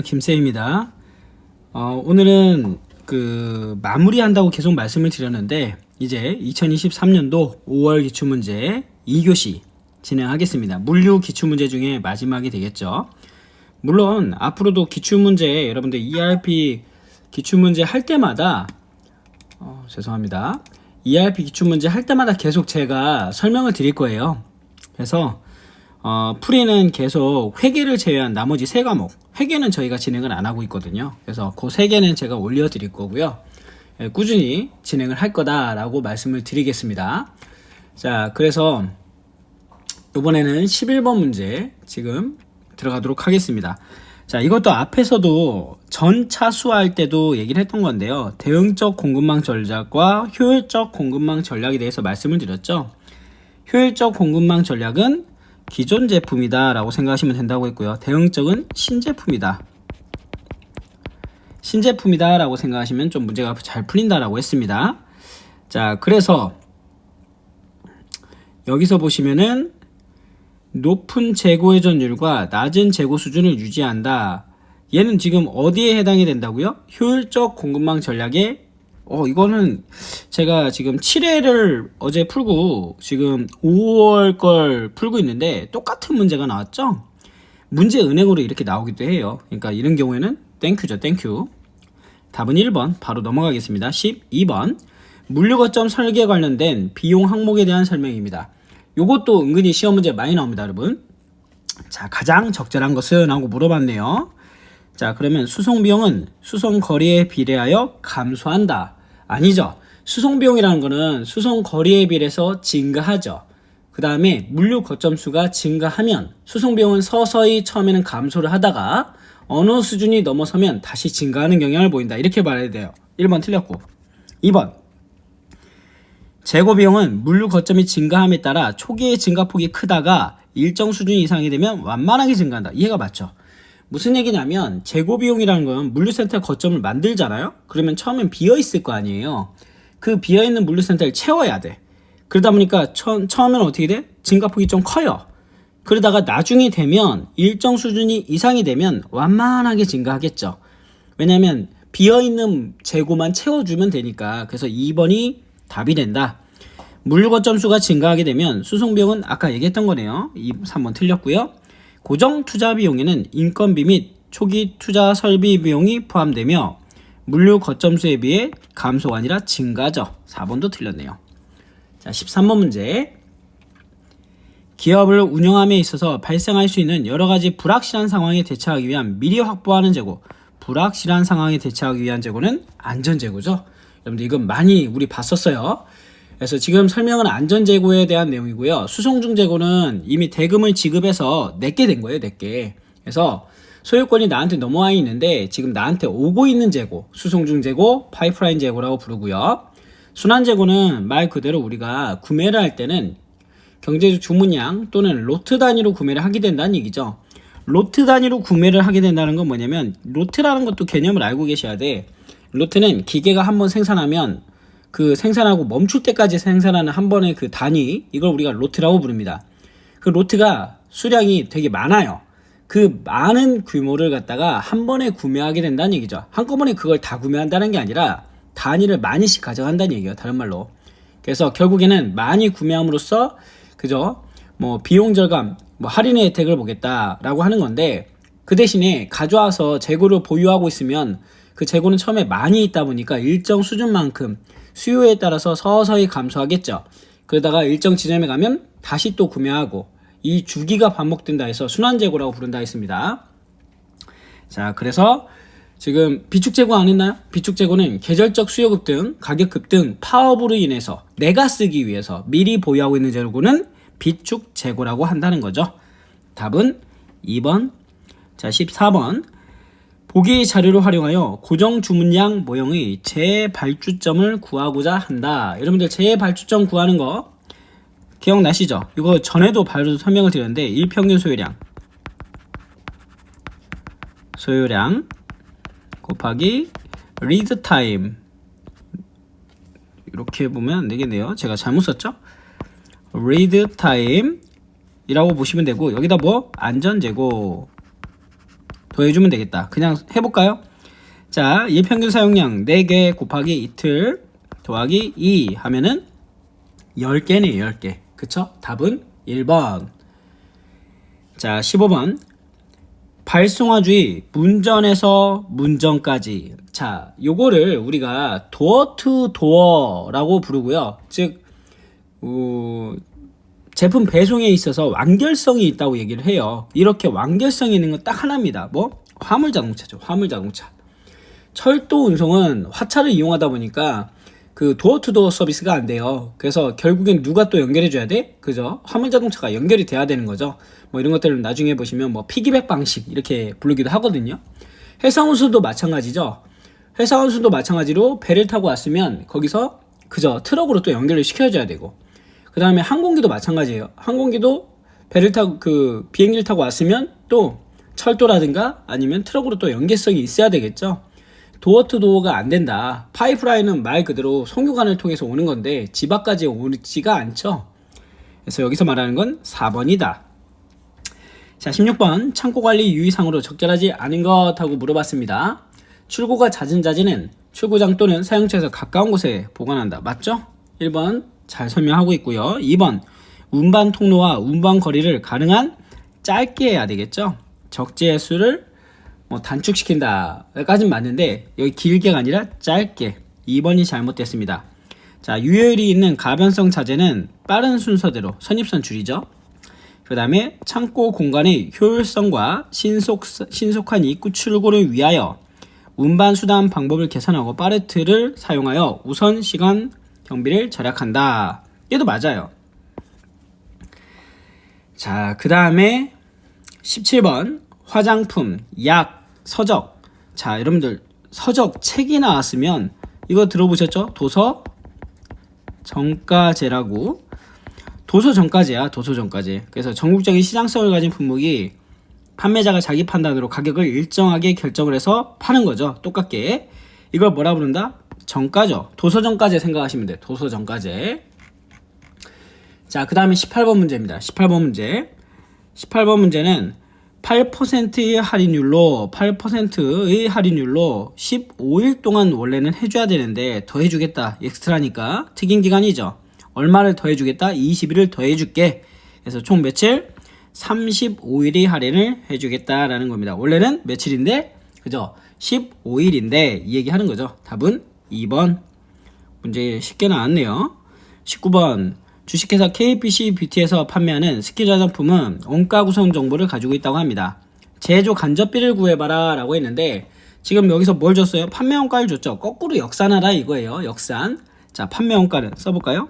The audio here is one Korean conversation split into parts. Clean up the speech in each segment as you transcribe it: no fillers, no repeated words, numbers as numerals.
김쌤입니다. 오늘은 마무리한다고 계속 말씀을 드렸는데 이제 2023년도 5월 기출문제 2교시 진행하겠습니다. 물류 기출문제 중에 마지막이 되겠죠. 물론 앞으로도 기출문제 여러분들 ERP 기출문제 할 때마다 죄송합니다. ERP 기출문제 할 때마다 계속 제가 설명을 드릴 거예요. 그래서 풀이는 계속 회계를 제외한 나머지 3과목, 회계는 저희가 진행을 안 하고 있거든요. 그래서 그 3개는 제가 올려드릴 거고요. 꾸준히 진행을 할 거다라고 말씀을 드리겠습니다. 자, 그래서 이번에는 11번 문제 지금 들어가도록 하겠습니다. 자, 이것도 앞에서도 전차수할 때도 얘기를 했던 건데요. 대응적 공급망 전략과 효율적 공급망 전략에 대해서 말씀을 드렸죠. 효율적 공급망 전략은 기존 제품이다 라고 생각하시면 된다고 했고요. 대응적은 신제품이다. 신제품이다 라고 생각하시면 좀 문제가 잘 풀린다 라고 했습니다. 자, 그래서 여기서 보시면은 높은 재고 회전율과 낮은 재고 수준을 유지한다. 얘는 지금 어디에 해당이 된다고요? 효율적 공급망 전략에 이거는 제가 지금 7회를 어제 풀고 지금 5월 걸 풀고 있는데 똑같은 문제가 나왔죠? 문제 은행으로 이렇게 나오기도 해요. 그러니까 이런 경우에는 땡큐죠. 땡큐. 답은 1번 바로 넘어가겠습니다. 12번 물류 거점 설계에 관련된 비용 항목에 대한 설명입니다. 요것도 은근히 시험 문제 많이 나옵니다, 여러분. 자, 가장 적절한 것은 하고 물어봤네요. 자, 그러면 수송 비용은 수송 거리에 비례하여 감소한다. 아니죠. 수송 비용이라는 거는 수송 거리에 비례해서 증가하죠. 그 다음에 물류 거점 수가 증가하면 수송 비용은 서서히 처음에는 감소를 하다가 어느 수준이 넘어서면 다시 증가하는 경향을 보인다. 이렇게 말해야 돼요. 1번 틀렸고. 2번 재고 비용은 물류 거점이 증가함에 따라 초기의 증가폭이 크다가 일정 수준 이상이 되면 완만하게 증가한다. 이해가 맞죠? 무슨 얘기냐면 재고 비용이라는 건 물류센터 거점을 만들잖아요. 그러면 처음엔 비어있을 거 아니에요. 그 비어있는 물류센터를 채워야 돼. 그러다 보니까 처음에는 어떻게 돼? 증가폭이 좀 커요. 그러다가 나중이 되면 일정 수준이 이상이 되면 완만하게 증가하겠죠. 왜냐하면 비어있는 재고만 채워주면 되니까. 그래서 2번이 답이 된다. 물류 거점 수가 증가하게 되면 수송비용은 아까 얘기했던 거네요. 3번 틀렸고요. 고정 투자 비용에는 인건비 및 초기 투자 설비 비용이 포함되며 물류 거점 수에 비해 감소가 아니라 증가죠. 4번도 틀렸네요. 자, 13번 문제. 기업을 운영함에 있어서 발생할 수 있는 여러가지 불확실한 상황에 대처하기 위한 미리 확보하는 재고. 불확실한 상황에 대처하기 위한 재고는 안전재고죠. 여러분들 이건 많이 우리 봤었어요. 그래서 지금 설명은 안전재고에 대한 내용이고요. 수송중 재고는 이미 대금을 지급해서 내게 된 거예요. 내게. 그래서 소유권이 나한테 넘어와 있는데 지금 나한테 오고 있는 재고, 수송중 재고, 파이프라인 재고라고 부르고요. 순환재고는 말 그대로 우리가 구매를 할 때는 경제적 주문량 또는 로트 단위로 구매를 하게 된다는 얘기죠. 로트 단위로 구매를 하게 된다는 건 뭐냐면 로트라는 것도 개념을 알고 계셔야 돼. 로트는 기계가 한번 생산하면 그 생산하고 멈출 때까지 생산하는 한 번의 그 단위, 이걸 우리가 로트라고 부릅니다. 그 로트가 수량이 되게 많아요. 그 많은 규모를 갖다가 한 번에 구매하게 된다는 얘기죠. 한꺼번에 그걸 다 구매한다는 게 아니라 단위를 많이씩 가져간다는 얘기예요. 다른 말로. 그래서 결국에는 많이 구매함으로써 그죠? 비용 절감, 할인의 혜택을 보겠다라고 하는 건데 그 대신에 가져와서 재고를 보유하고 있으면 그 재고는 처음에 많이 있다 보니까 일정 수준만큼 수요에 따라서 서서히 감소하겠죠. 그러다가 일정 지점에 가면 다시 또 구매하고 이 주기가 반복된다 해서 순환재고라고 부른다 했습니다. 자, 그래서 지금 비축재고 안 했나요? 비축재고는 계절적 수요 급등, 가격 급등, 파업으로 인해서 내가 쓰기 위해서 미리 보유하고 있는 재고는 비축재고라고 한다는 거죠. 답은 2번. 자, 14번. 보기 자료를 활용하여 고정 주문량 모형의 재발주점을 구하고자 한다. 여러분들 재발주점 구하는 거 기억나시죠? 이거 전에도 바로 설명을 드렸는데 일평균 소요량 곱하기 리드 타임 이렇게 보면 안 되겠네요. 제가 잘못 썼죠? 리드 타임 이라고 보시면 되고 여기다 뭐 안전재고 더해주면 되겠다. 그냥 해볼까요? 자, 일평균 사용량 4개 곱하기 이틀 더하기 2 하면은 10개네, 10개. 그쵸? 답은 1번. 자, 15번. 발송화주의 문전에서 문전까지. 자, 요거를 우리가 도어 투 도어라고 부르고요. 즉, 제품 배송에 있어서 완결성이 있다고 얘기를 해요. 이렇게 완결성이 있는 건 딱 하나입니다. 뭐? 화물자동차죠. 화물자동차. 철도 운송은 화차를 이용하다 보니까 그 도어 투 도어 서비스가 안 돼요. 그래서 결국엔 누가 또 연결해 줘야 돼? 그죠? 화물자동차가 연결이 돼야 되는 거죠. 뭐 이런 것들을 나중에 보시면 뭐 피기백 방식 이렇게 부르기도 하거든요. 해상운수도 마찬가지죠. 해상운수도 마찬가지로 배를 타고 왔으면 거기서 그저 트럭으로 또 연결을 시켜줘야 되고, 그 다음에 항공기도 마찬가지예요. 항공기도 배를 타고 비행기를 타고 왔으면 또 철도라든가 아니면 트럭으로 또 연계성이 있어야 되겠죠. 도어 투 도어가 안 된다. 파이프라인은 말 그대로 송유관을 통해서 오는 건데 집 앞까지 오지가 않죠. 그래서 여기서 말하는 건 4번이다. 자, 16번. 창고관리 유의사항으로 적절하지 않은 것 하고 물어봤습니다. 출고가 잦은 자재는 출고장 또는 사용처에서 가까운 곳에 보관한다. 맞죠? 1번 잘 설명하고 있고요. 2번 운반 통로와 운반 거리를 가능한 짧게 해야 되겠죠. 적재의 수를 단축시킨다 까진 맞는데 여기 길게가 아니라 짧게. 2번이 잘못됐습니다. 자, 유효율이 있는 가변성 자재는 빠른 순서대로 선입선 줄이죠. 그 다음에 창고 공간의 효율성과 신속한 입구 출고를 위하여 운반 수단 방법을 개선하고 빠르트를 사용하여 우선 시간 경비를 절약한다. 얘도 맞아요. 자, 그 다음에 17번 화장품, 약, 서적. 자, 여러분들 서적 책이 나왔으면 이거 들어보셨죠? 도서 정가제라고. 도서 정가제야, 도서 정가제. 그래서 전국적인 시장성을 가진 품목이 판매자가 자기 판단으로 가격을 일정하게 결정을 해서 파는 거죠. 똑같게. 이걸 뭐라 부른다? 정가죠. 도서 정가제 생각하시면 돼요. 도서 정가제. 자, 그 다음에 18번 문제입니다. 18번 문제. 18번 문제는 8%의 할인율로 15일 동안 원래는 해줘야 되는데 더 해주겠다. 엑스트라니까 특인 기간이죠. 얼마를 더 해주겠다? 20일을 더 해줄게. 그래서 총 며칠? 35일의 할인을 해주겠다라는 겁니다. 원래는 며칠인데 그죠? 15일인데 이 얘기 하는 거죠. 답은 2번. 문제 쉽게 나왔네요. 19번 주식회사 KBC 뷰티에서 판매하는 스킬 화장품은 원가 구성 정보를 가지고 있다고 합니다. 제조 간접비를 구해봐라 라고 했는데 지금 여기서 뭘 줬어요? 판매 원가를 줬죠. 거꾸로 역산하라 이거예요. 역산. 자, 판매 원가는 써볼까요?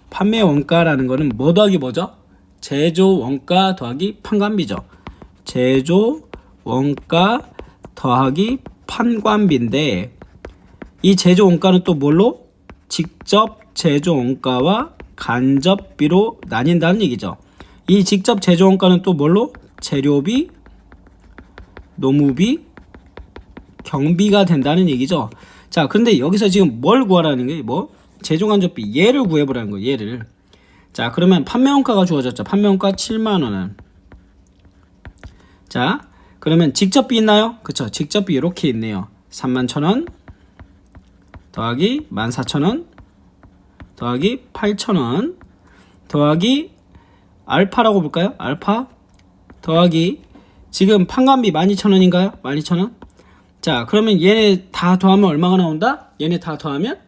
판매 원가라는 거는 뭐 더하기 뭐죠? 제조 원가 더하기 판관비죠. 제조 원가 더하기 판관비인데 이 제조 원가는 또 뭘로? 직접 제조 원가와 간접비로 나뉜다는 얘기죠. 이 직접 제조 원가는 또 뭘로? 재료비, 노무비, 경비가 된다는 얘기죠. 자, 그런데 여기서 지금 뭘 구하라는 게 뭐? 제조 간접비 얘를 구해보라는 거예요. 얘를. 자, 그러면 판매 원가가 주어졌죠. 판매 원가 7만원은. 자, 그러면 직접비 있나요? 그쵸. 직접비 이렇게 있네요. 31,000원 더하기 14,000원 더하기 8,000원 더하기 알파라고 볼까요? 알파 더하기 지금 판관비 12,000원인가요? 12,000원? 자, 그러면 얘네 다 더하면 얼마가 나온다? 얘네 다 더하면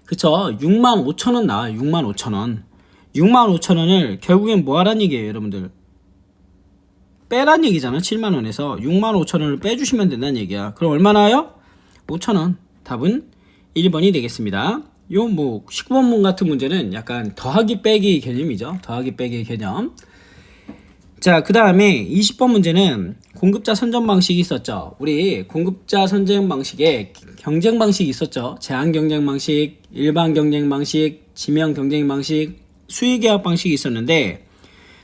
그쵸, 65,000원 나와요. 65,000원. 65,000원을 결국엔 뭐 하란 얘기예요, 여러분들? 빼란 얘기잖아. 7만원에서 65,000원을 빼주시면 된다는 얘기야. 그럼 얼마 나와요? 5,000원. 답은 1번이 되겠습니다. 요 뭐 19번 같은 문제는 약간 더하기 빼기 개념이죠. 더하기 빼기 개념. 자, 그 다음에 20번 문제는 공급자 선정 방식이 있었죠. 우리 공급자 선정 방식에 경쟁 방식이 있었죠. 제한 경쟁 방식, 일반 경쟁 방식, 지명 경쟁 방식, 수의 계약 방식이 있었는데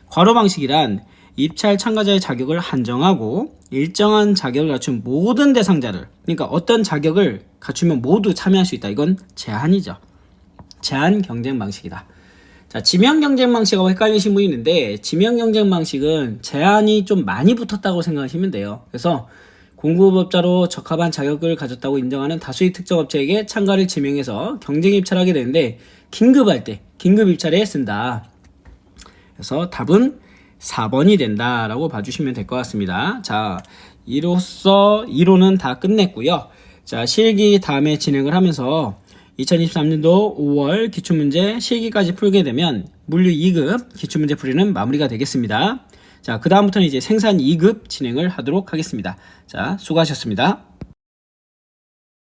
괄호 방식이란 입찰 참가자의 자격을 한정하고 일정한 자격을 갖춘 모든 대상자를, 그러니까 어떤 자격을 갖추면 모두 참여할 수 있다. 이건 제한이죠. 제한 경쟁 방식이다. 자, 지명 경쟁 방식하고 헷갈리신 분이 있는데, 지명 경쟁 방식은 제한이 좀 많이 붙었다고 생각하시면 돼요. 그래서 공급업자로 적합한 자격을 가졌다고 인정하는 다수의 특정 업체에게 참가를 지명해서 경쟁 입찰하게 되는데, 긴급할 때, 긴급 입찰에 쓴다. 그래서 답은 4번이 된다라고 봐주시면 될 것 같습니다. 자, 이로써 이론은 다 끝냈고요. 자, 실기 다음에 진행을 하면서 2023년도 5월 기출문제 실기까지 풀게 되면 물류 2급 기출문제 풀이는 마무리가 되겠습니다. 자, 그 다음부터는 이제 생산 2급 진행을 하도록 하겠습니다. 자, 수고하셨습니다.